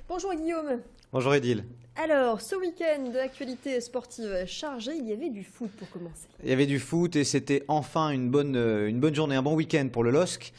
Bonjour Guillaume. Bonjour Edil. Alors, ce week-end d'actualité sportive chargée, il y avait du foot pour commencer. Il y avait du foot et c'était enfin une bonne journée, un bon week-end pour le LOSC.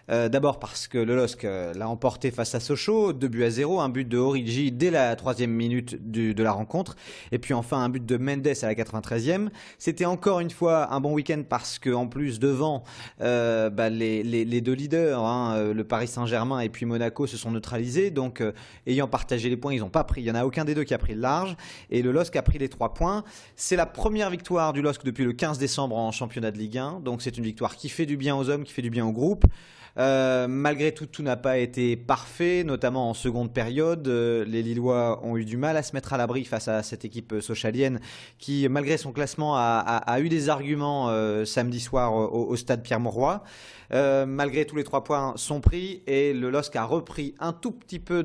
D'abord parce que le LOSC l'a emporté face à Sochaux, 2-0, un but de Origi dès la 3e minute de la rencontre. Et puis enfin un but de Mendes à la 93e. C'était encore une fois un bon week-end parce qu'en plus devant les deux leaders, le Paris Saint-Germain et puis Monaco se sont neutralisés. Donc ayant partagé les points, ils n'ont pas pris, il n'y en a aucun des deux qui a pris le large. Et le LOSC a pris les 3 points. C'est la première victoire du LOSC depuis le 15 décembre en championnat de Ligue 1. Donc c'est une victoire qui fait du bien aux hommes, qui fait du bien au groupe. Malgré tout n'a pas été parfait, notamment en seconde période. Les Lillois ont eu du mal à se mettre à l'abri face à cette équipe sochalienne qui, malgré son classement, a eu des arguments samedi soir au stade Pierre-Mauroy. Malgré tous les 3 points sont pris et le LOSC a repris un tout petit peu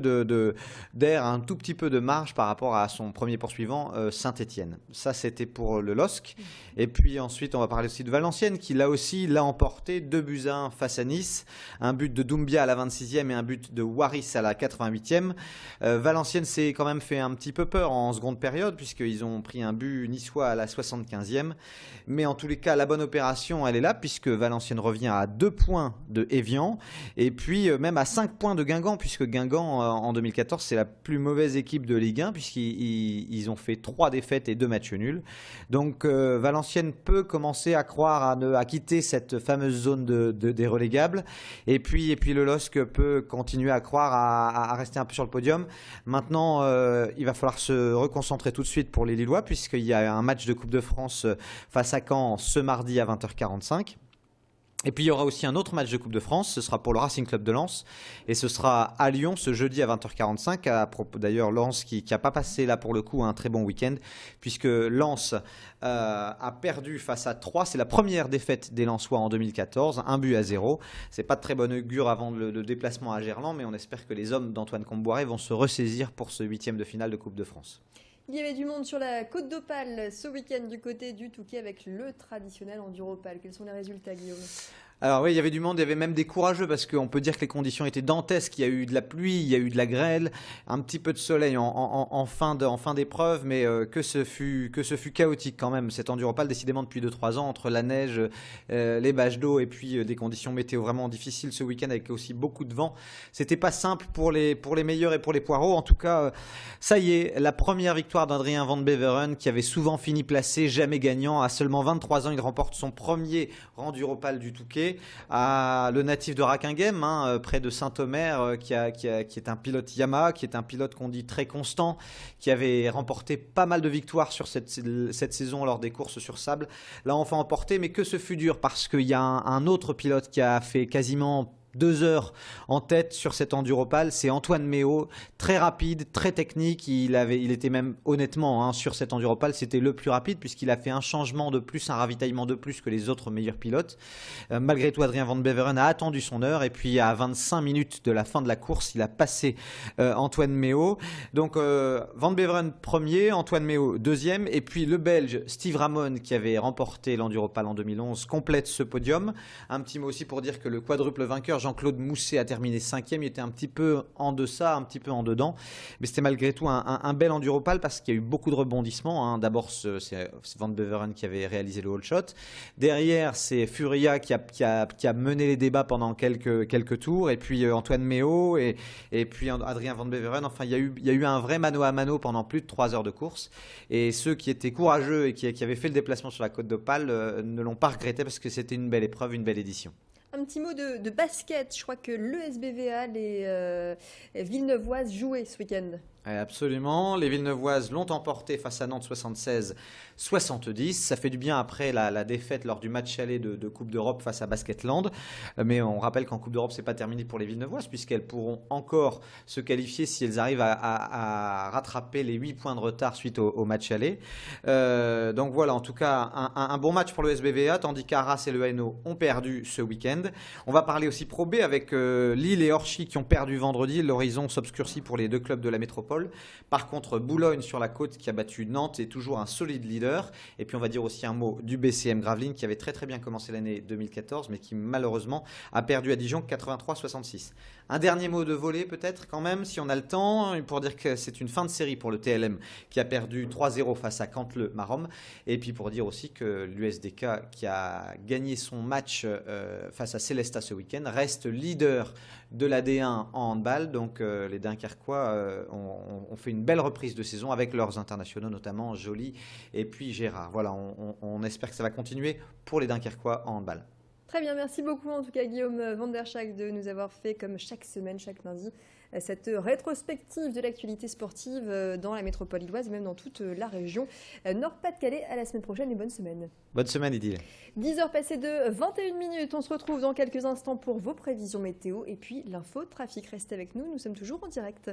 d'air, un tout petit peu de marge par rapport à son premier poursuivant Saint-Étienne. Ça c'était pour le LOSC. Et puis ensuite on va parler aussi de Valenciennes qui là aussi l'a emporté 2-1 face à Nice. Un but de Doumbia à la 26e et un but de Waris à la 88e. Valenciennes s'est quand même fait un petit peu peur en seconde période puisqu'ils ont pris un but niçois à la 75e. Mais en tous les cas, la bonne opération, elle est là puisque Valenciennes revient à 2 points de Évian et puis même à 5 points de Guingamp puisque Guingamp en 2014 c'est la plus mauvaise équipe de Ligue 1 puisqu'ils ont fait 3 défaites et 2 matchs nuls. Donc Valenciennes peut commencer à croire à quitter cette fameuse zone des relégables. Et puis le LOSC peut continuer à croire à rester un peu sur le podium. Maintenant, il va falloir se reconcentrer tout de suite pour les Lillois puisqu'il y a un match de Coupe de France face à Caen ce mardi à 20h45. Et puis il y aura aussi un autre match de Coupe de France, ce sera pour le Racing Club de Lens et ce sera à Lyon ce jeudi à 20h45. À propos d'ailleurs Lens qui n'a pas passé là pour le coup un très bon week-end puisque Lens a perdu face à Troyes, c'est la première défaite des Lensois en 2014, 1-0. C'est pas de très bon augure avant le déplacement à Gerland mais on espère que les hommes d'Antoine Comboiré vont se ressaisir pour ce 8e de finale de Coupe de France. Il y avait du monde sur la Côte d'Opale ce week-end du côté du Touquet avec le traditionnel Enduropal. Quels sont les résultats, Guillaume ? Alors oui, il y avait du monde, il y avait même des courageux parce qu'on peut dire que les conditions étaient dantesques. Il y a eu de la pluie, il y a eu de la grêle, un petit peu de soleil en fin d'épreuve, mais que ce fut chaotique quand même. Cet Enduropal, décidément depuis 2-3 ans, entre la neige, les bâches d'eau et puis des conditions météo vraiment difficiles ce week-end avec aussi beaucoup de vent. C'était pas simple pour les meilleurs et pour les poireaux. En tout cas, ça y est, la première victoire d'Adrien Van Beveren qui avait souvent fini placé, jamais gagnant. À seulement 23 ans, il remporte son premier Enduropal du Touquet. Le natif de Rackinghem, près de Saint-Omer, qui est un pilote Yamaha, qui est un pilote qu'on dit très constant, qui avait remporté pas mal de victoires sur cette saison lors des courses sur sable. L'a enfin emporté, mais que ce fut dur parce qu'il y a un autre pilote qui a fait quasiment 2 heures en tête sur cet Enduropal, c'est Antoine Méo, très rapide, très technique, il était même honnêtement sur cet Enduropal, c'était le plus rapide puisqu'il a fait un changement de plus, un ravitaillement de plus que les autres meilleurs pilotes. Malgré tout, Adrien Van Beveren a attendu son heure et puis à 25 minutes de la fin de la course, il a passé Antoine Méo. Donc Van Beveren premier, Antoine Méo deuxième et puis le Belge Steve Ramon qui avait remporté l'Enduropal en 2011 complète ce podium. Un petit mot aussi pour dire que le quadruple vainqueur Jean-Claude Mousset a terminé 5e, il était un petit peu en deçà, un petit peu en dedans, mais c'était malgré tout un bel Enduropal parce qu'il y a eu beaucoup de rebondissements. D'abord, c'est Van Beveren qui avait réalisé le whole shot. Derrière, c'est Furia qui a mené les débats pendant quelques tours, et puis Antoine Méo, et puis Adrien Van Beveren. Enfin, il y a eu un vrai mano à mano pendant plus de 3 heures de course, et ceux qui étaient courageux et qui avaient fait le déplacement sur la Côte d'Opale ne l'ont pas regretté parce que c'était une belle épreuve, une belle édition. Un petit mot de basket. Je crois que l'ESBVA, les Villeneuvoises, jouaient ce week-end. Absolument, les Villeneuvoises l'ont emporté face à Nantes 76-70. Ça fait du bien après la défaite lors du match aller de Coupe d'Europe face à Basketland. Mais on rappelle qu'en Coupe d'Europe, c'est pas terminé pour les Villeneuvoises puisqu'elles pourront encore se qualifier si elles arrivent à rattraper les 8 points de retard suite au match aller. Donc voilà, en tout cas, un bon match pour le SBVA, tandis qu'Arras et le Hainaut ont perdu ce week-end. week-end. On va parler aussi Pro B avec Lille et Orchy qui ont perdu vendredi. L'horizon s'obscurcit pour les deux clubs de la métropole. Par contre, Boulogne sur la côte qui a battu Nantes est toujours un solide leader. Et puis on va dire aussi un mot du BCM Gravelines qui avait très très bien commencé l'année 2014 mais qui malheureusement a perdu à Dijon 83-66. Un dernier mot de volley peut-être quand même si on a le temps pour dire que c'est une fin de série pour le TLM qui a perdu 3-0 face à Cantleux-Marom. Et puis pour dire aussi que l'USDK qui a gagné son match face à Célestat ce week-end reste leader de la D1 en handball. Donc les Dunkerquois ont fait une belle reprise de saison avec leurs internationaux, notamment Joly et puis Gérard. Voilà, on espère que ça va continuer pour les Dunkerquois en handball. Très bien, merci beaucoup en tout cas Guillaume Van der Schaak de nous avoir fait comme chaque semaine, chaque lundi, cette rétrospective de l'actualité sportive dans la métropole lilloise et même dans toute la région Nord-Pas-de-Calais. À la semaine prochaine et bonne semaine. Bonne semaine Idil. 10h passées de 21 minutes, on se retrouve dans quelques instants pour vos prévisions météo et puis l'info trafic. Restez avec nous, nous sommes toujours en direct.